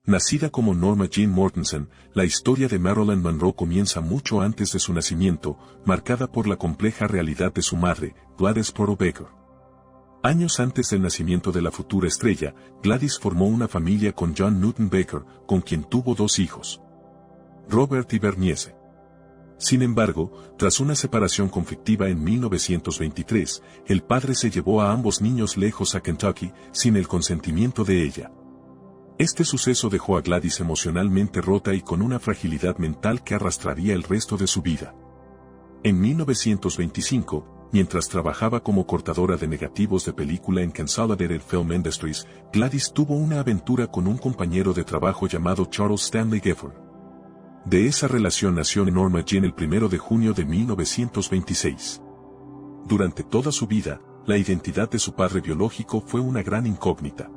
Nacida como Norma Jean Mortensen, la historia de Marilyn Monroe comienza mucho antes de su nacimiento, marcada por la compleja realidad de su madre, Gladys Porter Baker. Años antes del nacimiento de la futura estrella, Gladys formó una familia con John Newton Baker, con quien tuvo 2 hijos, Robert y Bernice. Sin embargo, tras una separación conflictiva en 1923, el padre se llevó a ambos niños lejos a Kentucky, sin el consentimiento de ella. Este suceso dejó a Gladys emocionalmente rota y con una fragilidad mental que arrastraría el resto de su vida. En 1925, mientras trabajaba como cortadora de negativos de película en Consolidated Film Industries, Gladys tuvo una aventura con un compañero de trabajo llamado Charles Stanley Gifford. De esa relación nació Norma Jean el 1 de junio de 1926. Durante toda su vida, la identidad de su padre biológico fue una gran incógnita.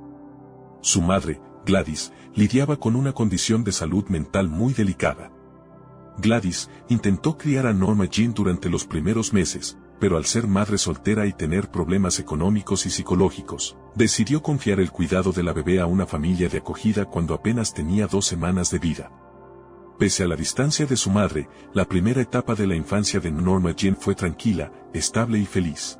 Su madre, Gladys, lidiaba con una condición de salud mental muy delicada. Gladys intentó criar a Norma Jean durante los primeros meses, pero al ser madre soltera y tener problemas económicos y psicológicos, decidió confiar el cuidado de la bebé a una familia de acogida cuando apenas tenía 2 semanas de vida. Pese a la distancia de su madre, la primera etapa de la infancia de Norma Jean fue tranquila, estable y feliz.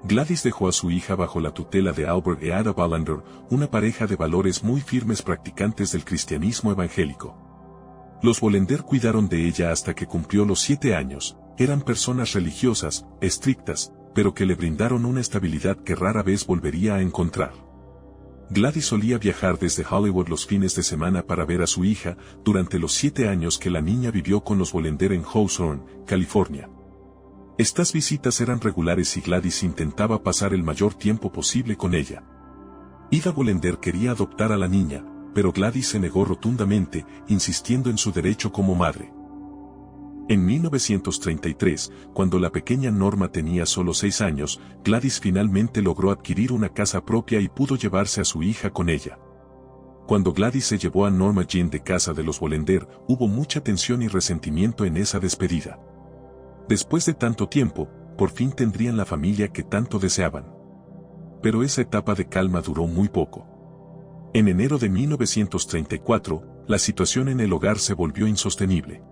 Gladys dejó a su hija bajo la tutela de Albert y Ada Wallander, una pareja de valores muy firmes practicantes del cristianismo evangélico. Los Wallander cuidaron de ella hasta que cumplió los 7 años, eran personas religiosas, estrictas, pero que le brindaron una estabilidad que rara vez volvería a encontrar. Gladys solía viajar desde Hollywood los fines de semana para ver a su hija, durante los 7 años que la niña vivió con los Wallander en Hawthorne, California. Estas visitas eran regulares y Gladys intentaba pasar el mayor tiempo posible con ella. Ida Wallander quería adoptar a la niña, pero Gladys se negó rotundamente, insistiendo en su derecho como madre. En 1933, cuando la pequeña Norma tenía solo 6 años, Gladys finalmente logró adquirir una casa propia y pudo llevarse a su hija con ella. Cuando Gladys se llevó a Norma Jean de casa de los Wallander, hubo mucha tensión y resentimiento en esa despedida. Después de tanto tiempo, por fin tendrían la familia que tanto deseaban. Pero esa etapa de calma duró muy poco. En enero de 1934, la situación en el hogar se volvió insostenible.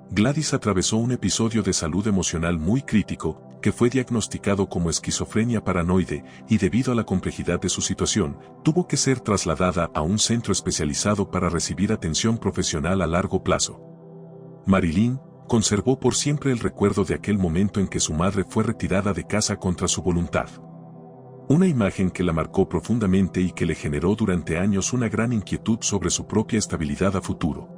Gladys atravesó un episodio de salud emocional muy crítico, que fue diagnosticado como esquizofrenia paranoide, y debido a la complejidad de su situación, tuvo que ser trasladada a un centro especializado para recibir atención profesional a largo plazo. Marilyn conservó por siempre el recuerdo de aquel momento en que su madre fue retirada de casa contra su voluntad. Una imagen que la marcó profundamente y que le generó durante años una gran inquietud sobre su propia estabilidad a futuro.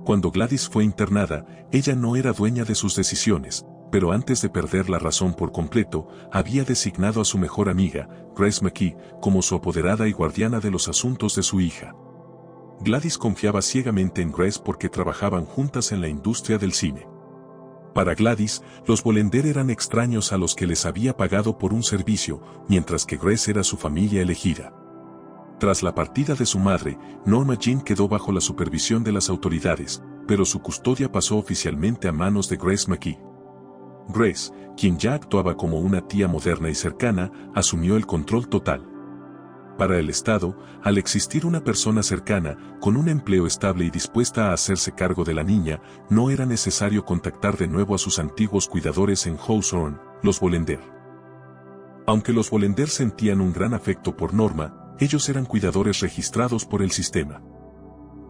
Cuando Gladys fue internada, ella no era dueña de sus decisiones, pero antes de perder la razón por completo, había designado a su mejor amiga, Grace McKee, como su apoderada y guardiana de los asuntos de su hija. Gladys confiaba ciegamente en Grace porque trabajaban juntas en la industria del cine. Para Gladys, los Wallander eran extraños a los que les había pagado por un servicio, mientras que Grace era su familia elegida. Tras la partida de su madre, Norma Jean quedó bajo la supervisión de las autoridades, pero su custodia pasó oficialmente a manos de Grace McKee. Grace, quien ya actuaba como una tía moderna y cercana, asumió el control total. Para el Estado, al existir una persona cercana, con un empleo estable y dispuesta a hacerse cargo de la niña, no era necesario contactar de nuevo a sus antiguos cuidadores en Hawthorne, los Wallander. Aunque los Wallander sentían un gran afecto por Norma, ellos eran cuidadores registrados por el sistema.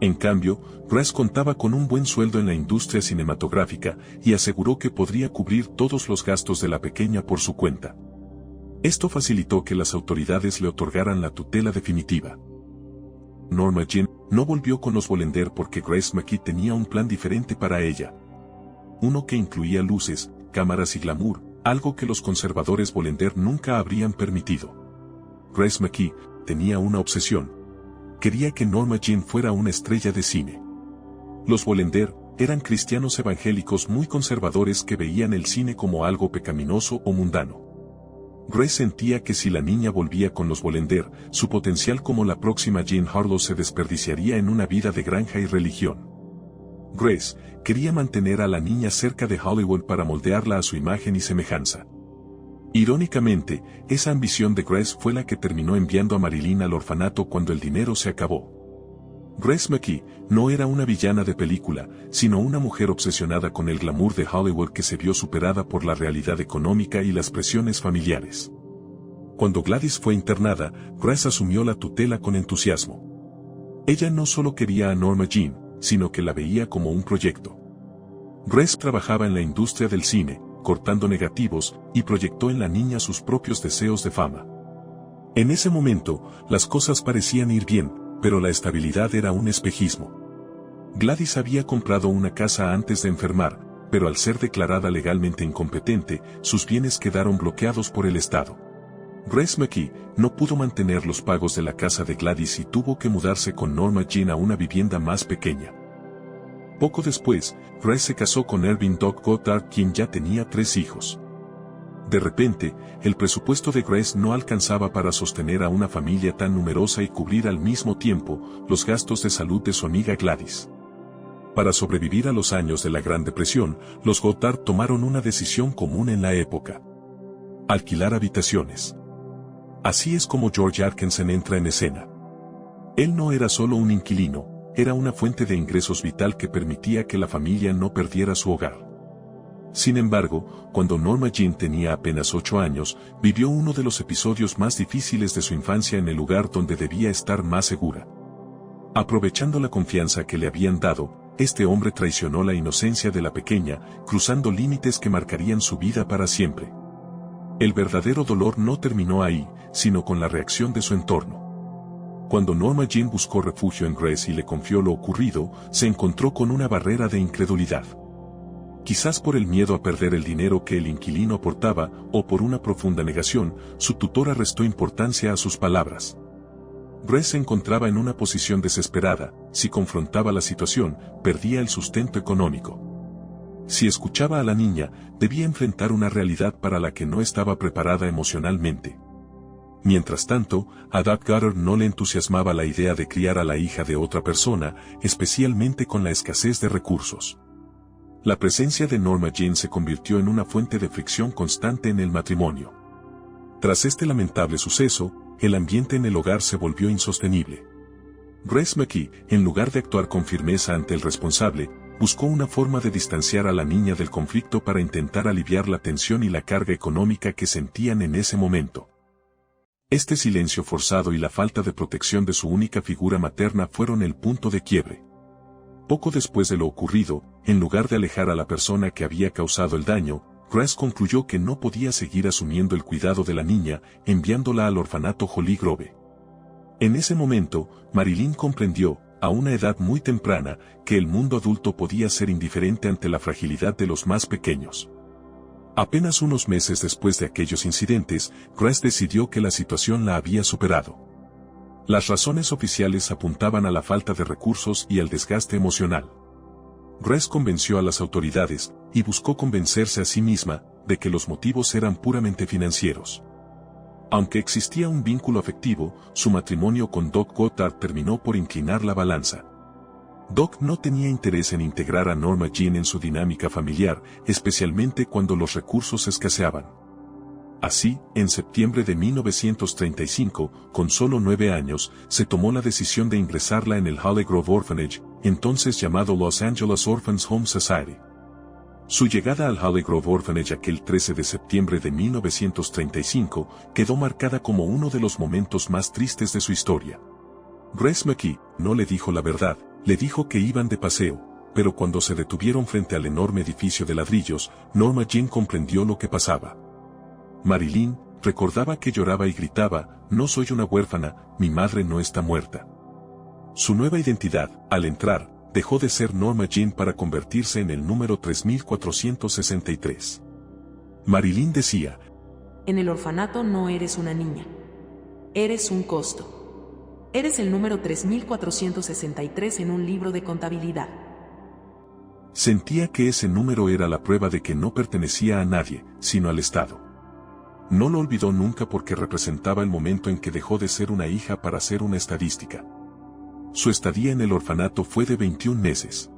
En cambio, Grace contaba con un buen sueldo en la industria cinematográfica y aseguró que podría cubrir todos los gastos de la pequeña por su cuenta. Esto facilitó que las autoridades le otorgaran la tutela definitiva. Norma Jean no volvió con los Wallander porque Grace McKee tenía un plan diferente para ella. Uno que incluía luces, cámaras y glamour, algo que los conservadores Wallander nunca habrían permitido. Grace McKee tenía una obsesión. Quería que Norma Jean fuera una estrella de cine. Los Wallander eran cristianos evangélicos muy conservadores que veían el cine como algo pecaminoso o mundano. Grace sentía que si la niña volvía con los Wallander, su potencial como la próxima Jean Harlow se desperdiciaría en una vida de granja y religión. Grace quería mantener a la niña cerca de Hollywood para moldearla a su imagen y semejanza. Irónicamente, esa ambición de Grace fue la que terminó enviando a Marilyn al orfanato cuando el dinero se acabó. Grace McKee no era una villana de película, sino una mujer obsesionada con el glamour de Hollywood que se vio superada por la realidad económica y las presiones familiares. Cuando Gladys fue internada, Grace asumió la tutela con entusiasmo. Ella no solo quería a Norma Jean, sino que la veía como un proyecto. Grace trabajaba en la industria del cine, cortando negativos, y proyectó en la niña sus propios deseos de fama. En ese momento, las cosas parecían ir bien, pero la estabilidad era un espejismo. Gladys había comprado una casa antes de enfermar, pero al ser declarada legalmente incompetente, sus bienes quedaron bloqueados por el Estado. Grace McKee no pudo mantener los pagos de la casa de Gladys y tuvo que mudarse con Norma Jean a una vivienda más pequeña. Poco después, Grace se casó con Ervin Doc Goddard, quien ya tenía 3 hijos. De repente, el presupuesto de Grace no alcanzaba para sostener a una familia tan numerosa y cubrir al mismo tiempo los gastos de salud de su amiga Gladys. Para sobrevivir a los años de la Gran Depresión, los Goddard tomaron una decisión común en la época: alquilar habitaciones. Así es como George Atkinson entra en escena. Él no era solo un inquilino, era una fuente de ingresos vital que permitía que la familia no perdiera su hogar. Sin embargo, cuando Norma Jean tenía apenas 8 años, vivió uno de los episodios más difíciles de su infancia en el lugar donde debía estar más segura. Aprovechando la confianza que le habían dado, este hombre traicionó la inocencia de la pequeña, cruzando límites que marcarían su vida para siempre. El verdadero dolor no terminó ahí, sino con la reacción de su entorno. Cuando Norma Jean buscó refugio en Grace y le confió lo ocurrido, se encontró con una barrera de incredulidad. Quizás por el miedo a perder el dinero que el inquilino aportaba, o por una profunda negación, su tutora restó importancia a sus palabras. Grace se encontraba en una posición desesperada: si confrontaba la situación, perdía el sustento económico. Si escuchaba a la niña, debía enfrentar una realidad para la que no estaba preparada emocionalmente. Mientras tanto, a Doc Goddard no le entusiasmaba la idea de criar a la hija de otra persona, especialmente con la escasez de recursos. La presencia de Norma Jean se convirtió en una fuente de fricción constante en el matrimonio. Tras este lamentable suceso, el ambiente en el hogar se volvió insostenible. Grace McKee, en lugar de actuar con firmeza ante el responsable, buscó una forma de distanciar a la niña del conflicto para intentar aliviar la tensión y la carga económica que sentían en ese momento. Este silencio forzado y la falta de protección de su única figura materna fueron el punto de quiebre. Poco después de lo ocurrido, en lugar de alejar a la persona que había causado el daño, Grace concluyó que no podía seguir asumiendo el cuidado de la niña, enviándola al orfanato Holly Grove. En ese momento, Marilyn comprendió, a una edad muy temprana, que el mundo adulto podía ser indiferente ante la fragilidad de los más pequeños. Apenas unos meses después de aquellos incidentes, Grace decidió que la situación la había superado. Las razones oficiales apuntaban a la falta de recursos y al desgaste emocional. Grace convenció a las autoridades, y buscó convencerse a sí misma, de que los motivos eran puramente financieros. Aunque existía un vínculo afectivo, su matrimonio con Doc Goddard terminó por inclinar la balanza. Doc no tenía interés en integrar a Norma Jean en su dinámica familiar, especialmente cuando los recursos escaseaban. Así, en septiembre de 1935, con solo 9 años, se tomó la decisión de ingresarla en el Holly Grove Orphanage, entonces llamado Los Angeles Orphans Home Society. Su llegada al Holly Grove Orphanage aquel 13 de septiembre de 1935 quedó marcada como uno de los momentos más tristes de su historia. Grace McKee no le dijo la verdad, le dijo que iban de paseo, pero cuando se detuvieron frente al enorme edificio de ladrillos, Norma Jean comprendió lo que pasaba. Marilyn recordaba que lloraba y gritaba: «No soy una huérfana, mi madre no está muerta». Su nueva identidad, al entrar, dejó de ser Norma Jean para convertirse en el número 3463. Marilyn decía: «En el orfanato no eres una niña. Eres un costo. Eres el número 3463 en un libro de contabilidad». Sentía que ese número era la prueba de que no pertenecía a nadie, sino al Estado. No lo olvidó nunca porque representaba el momento en que dejó de ser una hija para ser una estadística. Su estadía en el orfanato fue de 21 meses.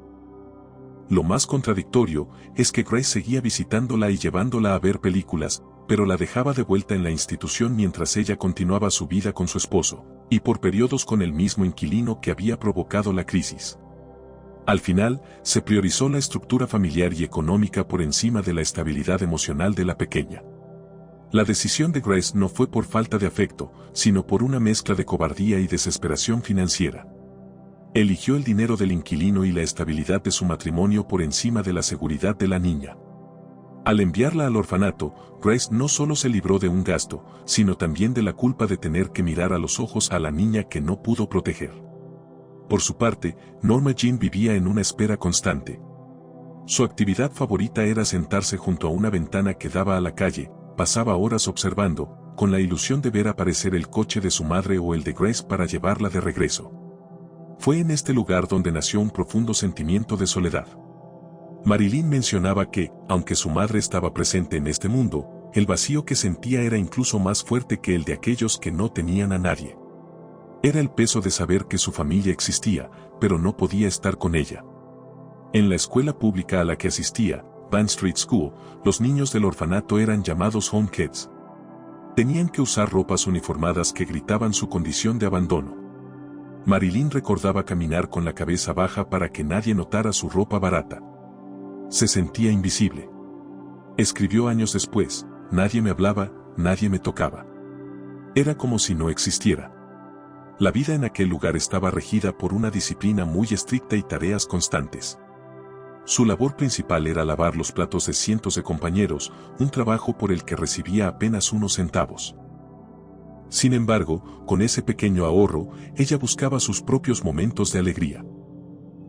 Lo más contradictorio es que Grace seguía visitándola y llevándola a ver películas, pero la dejaba de vuelta en la institución mientras ella continuaba su vida con su esposo, y por periodos con el mismo inquilino que había provocado la crisis. Al final, se priorizó la estructura familiar y económica por encima de la estabilidad emocional de la pequeña. La decisión de Grace no fue por falta de afecto, sino por una mezcla de cobardía y desesperación financiera. Eligió el dinero del inquilino y la estabilidad de su matrimonio por encima de la seguridad de la niña. Al enviarla al orfanato, Grace no solo se libró de un gasto, sino también de la culpa de tener que mirar a los ojos a la niña que no pudo proteger. Por su parte, Norma Jean vivía en una espera constante. Su actividad favorita era sentarse junto a una ventana que daba a la calle, pasaba horas observando, con la ilusión de ver aparecer el coche de su madre o el de Grace para llevarla de regreso. Fue en este lugar donde nació un profundo sentimiento de soledad. Marilyn mencionaba que, aunque su madre estaba presente en este mundo, el vacío que sentía era incluso más fuerte que el de aquellos que no tenían a nadie. Era el peso de saber que su familia existía, pero no podía estar con ella. En la escuela pública a la que asistía, Van Street School, los niños del orfanato eran llamados home kids. Tenían que usar ropas uniformadas que gritaban su condición de abandono. Marilyn recordaba caminar con la cabeza baja para que nadie notara su ropa barata. Se sentía invisible. Escribió años después, nadie me hablaba, nadie me tocaba. Era como si no existiera. La vida en aquel lugar estaba regida por una disciplina muy estricta y tareas constantes. Su labor principal era lavar los platos de cientos de compañeros, un trabajo por el que recibía apenas unos centavos. Sin embargo, con ese pequeño ahorro, ella buscaba sus propios momentos de alegría.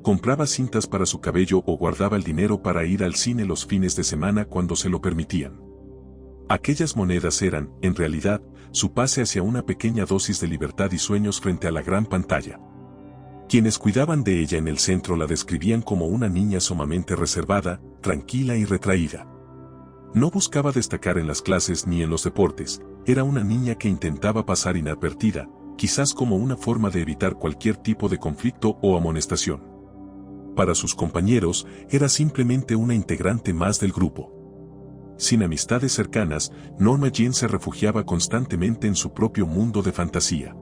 Compraba cintas para su cabello o guardaba el dinero para ir al cine los fines de semana cuando se lo permitían. Aquellas monedas eran, en realidad, su pase hacia una pequeña dosis de libertad y sueños frente a la gran pantalla. Quienes cuidaban de ella en el centro la describían como una niña sumamente reservada, tranquila y retraída. No buscaba destacar en las clases ni en los deportes, era una niña que intentaba pasar inadvertida, quizás como una forma de evitar cualquier tipo de conflicto o amonestación. Para sus compañeros, era simplemente una integrante más del grupo. Sin amistades cercanas, Norma Jean se refugiaba constantemente en su propio mundo de fantasía.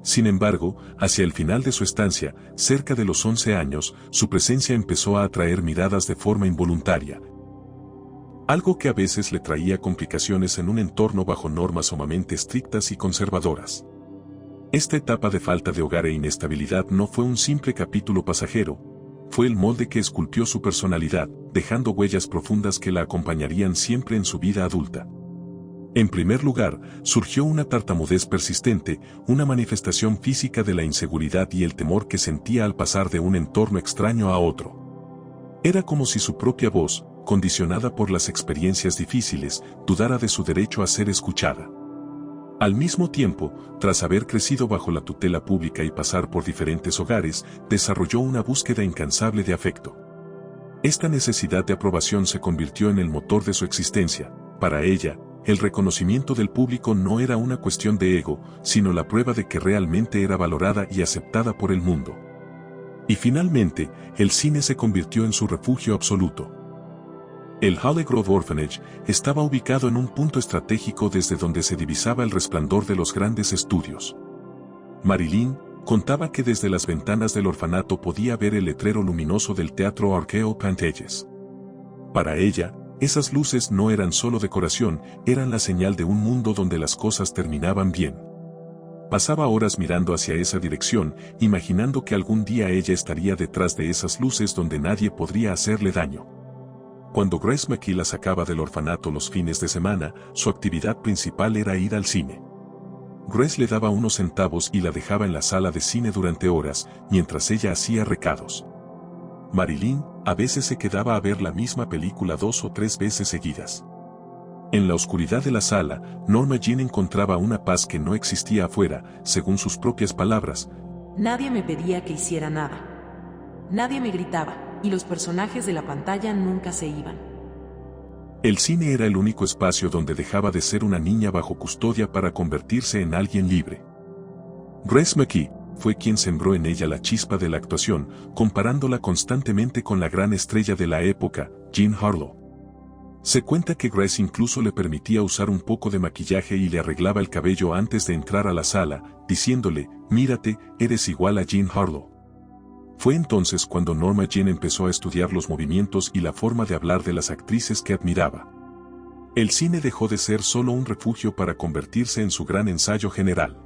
Sin embargo, hacia el final de su estancia, cerca de los 11 años, su presencia empezó a atraer miradas de forma involuntaria. Algo que a veces le traía complicaciones en un entorno bajo normas sumamente estrictas y conservadoras. Esta etapa de falta de hogar e inestabilidad no fue un simple capítulo pasajero, fue el molde que esculpió su personalidad, dejando huellas profundas que la acompañarían siempre en su vida adulta. En primer lugar, surgió una tartamudez persistente, una manifestación física de la inseguridad y el temor que sentía al pasar de un entorno extraño a otro. Era como si su propia voz, condicionada por las experiencias difíciles, dudara de su derecho a ser escuchada. Al mismo tiempo, tras haber crecido bajo la tutela pública y pasar por diferentes hogares, desarrolló una búsqueda incansable de afecto. Esta necesidad de aprobación se convirtió en el motor de su existencia. Para ella, el reconocimiento del público no era una cuestión de ego, sino la prueba de que realmente era valorada y aceptada por el mundo. Y finalmente, el cine se convirtió en su refugio absoluto. El Holly Grove Orphanage estaba ubicado en un punto estratégico desde donde se divisaba el resplandor de los grandes estudios. Marilyn contaba que desde las ventanas del orfanato podía ver el letrero luminoso del teatro Archeo Pantages. Para ella, esas luces no eran solo decoración, eran la señal de un mundo donde las cosas terminaban bien. Pasaba horas mirando hacia esa dirección, imaginando que algún día ella estaría detrás de esas luces donde nadie podría hacerle daño. Cuando Grace McKee la sacaba del orfanato los fines de semana, su actividad principal era ir al cine. Grace le daba unos centavos y la dejaba en la sala de cine durante horas, mientras ella hacía recados. Marilyn, a veces se quedaba a ver la misma película 2 o 3 veces seguidas. En la oscuridad de la sala, Norma Jean encontraba una paz que no existía afuera, según sus propias palabras. Nadie me pedía que hiciera nada. Nadie me gritaba, y los personajes de la pantalla nunca se iban. El cine era el único espacio donde dejaba de ser una niña bajo custodia para convertirse en alguien libre. Grace McKee fue quien sembró en ella la chispa de la actuación, comparándola constantemente con la gran estrella de la época, Jean Harlow. Se cuenta que Grace incluso le permitía usar un poco de maquillaje y le arreglaba el cabello antes de entrar a la sala, diciéndole, mírate, eres igual a Jean Harlow. Fue entonces cuando Norma Jean empezó a estudiar los movimientos y la forma de hablar de las actrices que admiraba. El cine dejó de ser solo un refugio para convertirse en su gran ensayo general.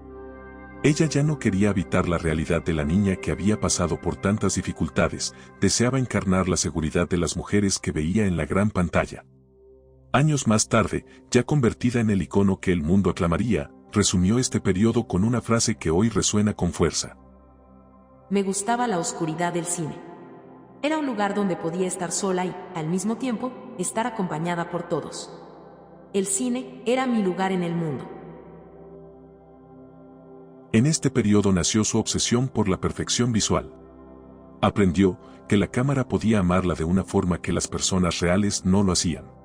Ella ya no quería habitar la realidad de la niña que había pasado por tantas dificultades, deseaba encarnar la seguridad de las mujeres que veía en la gran pantalla. Años más tarde, ya convertida en el icono que el mundo aclamaría, resumió este periodo con una frase que hoy resuena con fuerza. Me gustaba la oscuridad del cine. Era un lugar donde podía estar sola y, al mismo tiempo, estar acompañada por todos. El cine era mi lugar en el mundo. En este periodo nació su obsesión por la perfección visual. Aprendió que la cámara podía amarla de una forma que las personas reales no lo hacían.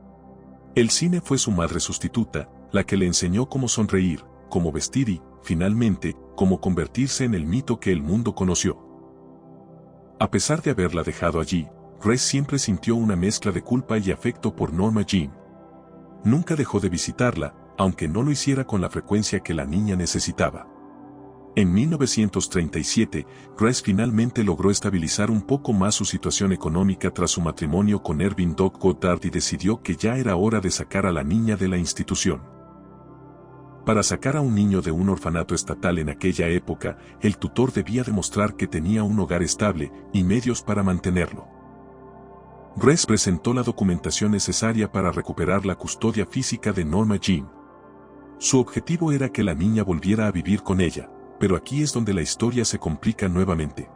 El cine fue su madre sustituta, la que le enseñó cómo sonreír, cómo vestir y, finalmente, cómo convertirse en el mito que el mundo conoció. A pesar de haberla dejado allí, Grace siempre sintió una mezcla de culpa y afecto por Norma Jean. Nunca dejó de visitarla, aunque no lo hiciera con la frecuencia que la niña necesitaba. En 1937, Grace finalmente logró estabilizar un poco más su situación económica tras su matrimonio con Ervin Doc Goddard y decidió que ya era hora de sacar a la niña de la institución. Para sacar a un niño de un orfanato estatal en aquella época, el tutor debía demostrar que tenía un hogar estable y medios para mantenerlo. Grace presentó la documentación necesaria para recuperar la custodia física de Norma Jean. Su objetivo era que la niña volviera a vivir con ella. Pero aquí es donde la historia se complica nuevamente.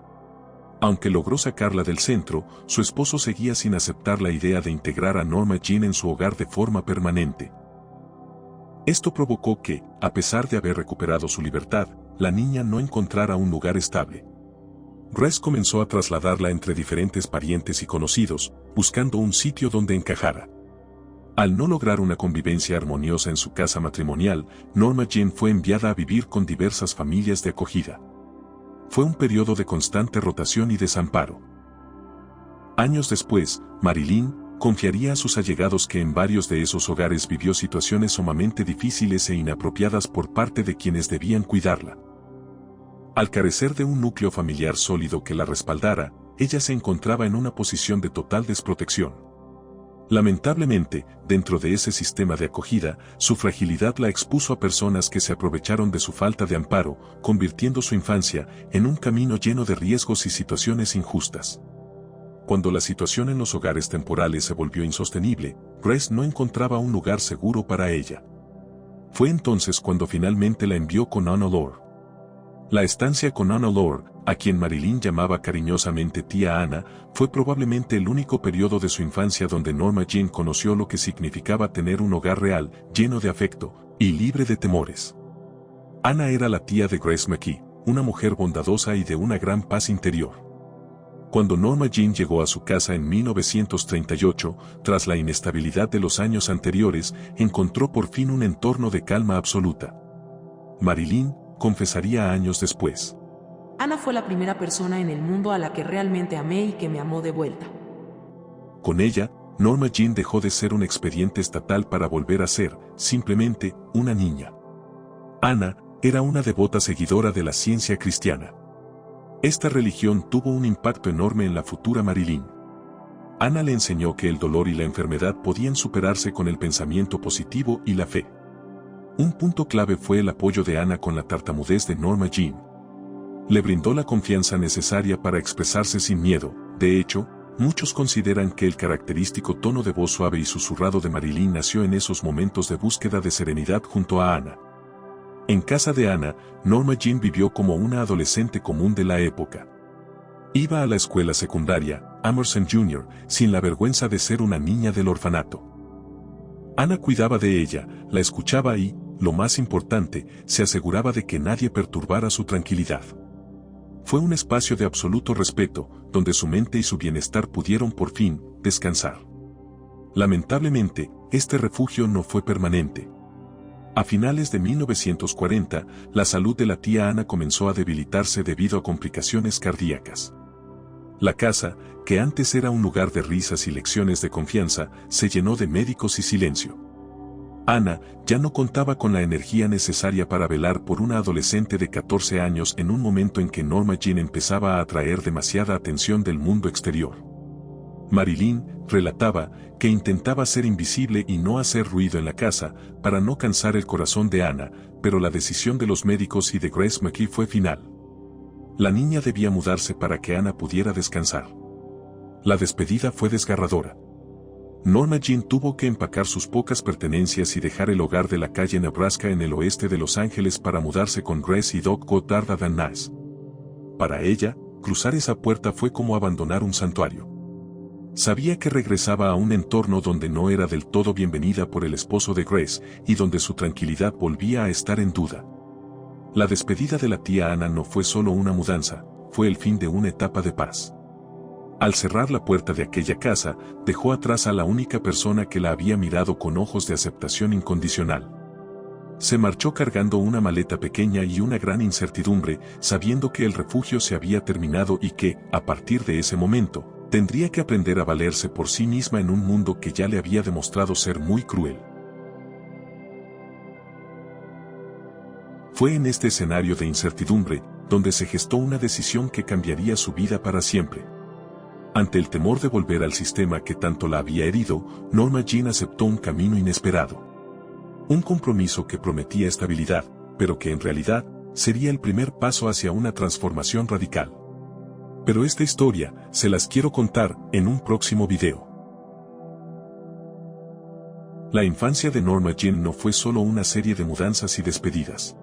Aunque logró sacarla del centro, su esposo seguía sin aceptar la idea de integrar a Norma Jean en su hogar de forma permanente. Esto provocó que, a pesar de haber recuperado su libertad, la niña no encontrara un lugar estable. Grace comenzó a trasladarla entre diferentes parientes y conocidos, buscando un sitio donde encajara. Al no lograr una convivencia armoniosa en su casa matrimonial, Norma Jean fue enviada a vivir con diversas familias de acogida. Fue un periodo de constante rotación y desamparo. Años después, Marilyn confiaría a sus allegados que en varios de esos hogares vivió situaciones sumamente difíciles e inapropiadas por parte de quienes debían cuidarla. Al carecer de un núcleo familiar sólido que la respaldara, ella se encontraba en una posición de total desprotección. Lamentablemente, dentro de ese sistema de acogida, su fragilidad la expuso a personas que se aprovecharon de su falta de amparo, convirtiendo su infancia en un camino lleno de riesgos y situaciones injustas. Cuando la situación en los hogares temporales se volvió insostenible, Grace no encontraba un lugar seguro para ella. Fue entonces cuando finalmente la envió con Anna Lord. La estancia con Anna Lord, a quien Marilyn llamaba cariñosamente tía Ana, fue probablemente el único periodo de su infancia donde Norma Jean conoció lo que significaba tener un hogar real, lleno de afecto, y libre de temores. Ana era la tía de Grace McKee, una mujer bondadosa y de una gran paz interior. Cuando Norma Jean llegó a su casa en 1938, tras la inestabilidad de los años anteriores, encontró por fin un entorno de calma absoluta. Marilyn confesaría años después. Ana fue la primera persona en el mundo a la que realmente amé y que me amó de vuelta. Con ella, Norma Jean dejó de ser un expediente estatal para volver a ser, simplemente, una niña. Ana era una devota seguidora de la ciencia cristiana. Esta religión tuvo un impacto enorme en la futura Marilyn. Ana le enseñó que el dolor y la enfermedad podían superarse con el pensamiento positivo y la fe. Un punto clave fue el apoyo de Ana con la tartamudez de Norma Jean. Le brindó la confianza necesaria para expresarse sin miedo. De hecho, muchos consideran que el característico tono de voz suave y susurrado de Marilyn nació en esos momentos de búsqueda de serenidad junto a Ana. En casa de Ana, Norma Jean vivió como una adolescente común de la época. Iba a la escuela secundaria, Emerson Jr., sin la vergüenza de ser una niña del orfanato. Ana cuidaba de ella, la escuchaba y, lo más importante, se aseguraba de que nadie perturbara su tranquilidad. Fue un espacio de absoluto respeto, donde su mente y su bienestar pudieron por fin descansar. Lamentablemente, este refugio no fue permanente. A finales de 1940, la salud de la tía Ana comenzó a debilitarse debido a complicaciones cardíacas. La casa, que antes era un lugar de risas y lecciones de confianza, se llenó de médicos y silencio. Anna ya no contaba con la energía necesaria para velar por una adolescente de 14 años en un momento en que Norma Jean empezaba a atraer demasiada atención del mundo exterior. Marilyn relataba que intentaba ser invisible y no hacer ruido en la casa para no cansar el corazón de Anna, pero la decisión de los médicos y de Grace McKee fue final. La niña debía mudarse para que Anna pudiera descansar. La despedida fue desgarradora. Norma Jean tuvo que empacar sus pocas pertenencias y dejar el hogar de la calle Nebraska en el oeste de Los Ángeles para mudarse con Grace y Doc Goddard a Van Nuys. Para ella, cruzar esa puerta fue como abandonar un santuario. Sabía que regresaba a un entorno donde no era del todo bienvenida por el esposo de Grace y donde su tranquilidad volvía a estar en duda. La despedida de la tía Anna no fue solo una mudanza, fue el fin de una etapa de paz. Al cerrar la puerta de aquella casa, dejó atrás a la única persona que la había mirado con ojos de aceptación incondicional. Se marchó cargando una maleta pequeña y una gran incertidumbre, sabiendo que el refugio se había terminado y que, a partir de ese momento, tendría que aprender a valerse por sí misma en un mundo que ya le había demostrado ser muy cruel. Fue en este escenario de incertidumbre, donde se gestó una decisión que cambiaría su vida para siempre. Ante el temor de volver al sistema que tanto la había herido, Norma Jean aceptó un camino inesperado. Un compromiso que prometía estabilidad, pero que en realidad sería el primer paso hacia una transformación radical. Pero esta historia se las quiero contar en un próximo video. La infancia de Norma Jean no fue solo una serie de mudanzas y despedidas.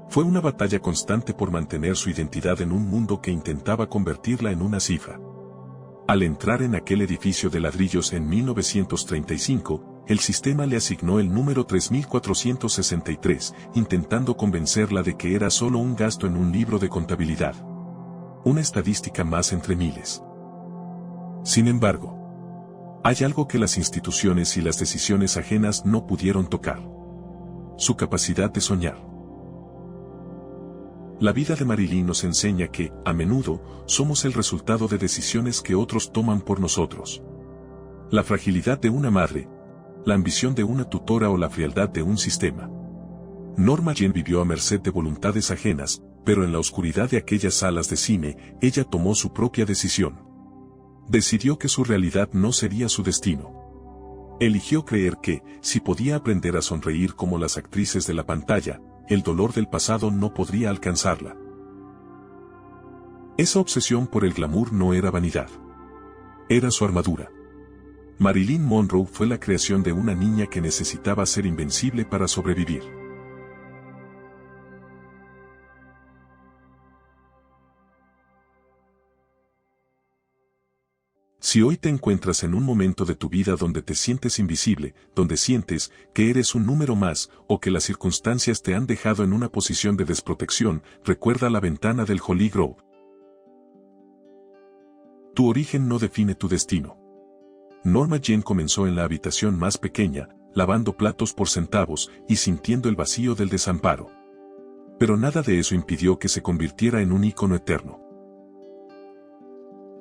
Fue una batalla constante por mantener su identidad en un mundo que intentaba convertirla en una cifra. Al entrar en aquel edificio de ladrillos en 1935, el sistema le asignó el número 3463, intentando convencerla de que era solo un gasto en un libro de contabilidad. Una estadística más entre miles. Sin embargo, hay algo que las instituciones y las decisiones ajenas no pudieron tocar: su capacidad de soñar. La vida de Marilyn nos enseña que, a menudo, somos el resultado de decisiones que otros toman por nosotros. La fragilidad de una madre, la ambición de una tutora o la frialdad de un sistema. Norma Jean vivió a merced de voluntades ajenas, pero en la oscuridad de aquellas salas de cine, ella tomó su propia decisión. Decidió que su realidad no sería su destino. Eligió creer que, si podía aprender a sonreír como las actrices de la pantalla, el dolor del pasado no podría alcanzarla. Esa obsesión por el glamour no era vanidad. Era su armadura. Marilyn Monroe fue la creación de una niña que necesitaba ser invencible para sobrevivir. Si hoy te encuentras en un momento de tu vida donde te sientes invisible, donde sientes que eres un número más, o que las circunstancias te han dejado en una posición de desprotección, recuerda la ventana del Holy Grove. Tu origen no define tu destino. Norma Jean comenzó en la habitación más pequeña, lavando platos por centavos y sintiendo el vacío del desamparo. Pero nada de eso impidió que se convirtiera en un ícono eterno.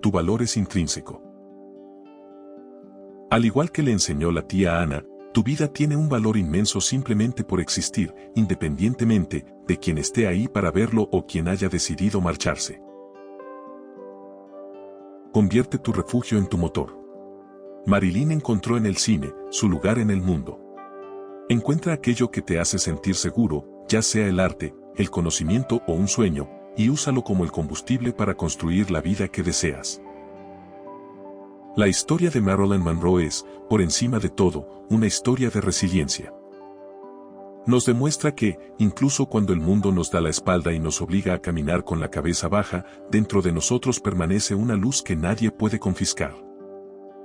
Tu valor es intrínseco. Al igual que le enseñó la tía Anna, tu vida tiene un valor inmenso simplemente por existir, independientemente de quien esté ahí para verlo o quien haya decidido marcharse. Convierte tu refugio en tu motor. Marilyn encontró en el cine su lugar en el mundo. Encuentra aquello que te hace sentir seguro, ya sea el arte, el conocimiento o un sueño, y úsalo como el combustible para construir la vida que deseas. La historia de Marilyn Monroe es, por encima de todo, una historia de resiliencia. Nos demuestra que, incluso cuando el mundo nos da la espalda y nos obliga a caminar con la cabeza baja, dentro de nosotros permanece una luz que nadie puede confiscar.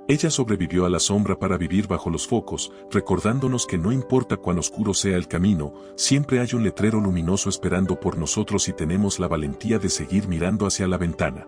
Ella sobrevivió a la sombra para vivir bajo los focos, recordándonos que no importa cuán oscuro sea el camino, siempre hay un letrero luminoso esperando por nosotros si tenemos la valentía de seguir mirando hacia la ventana.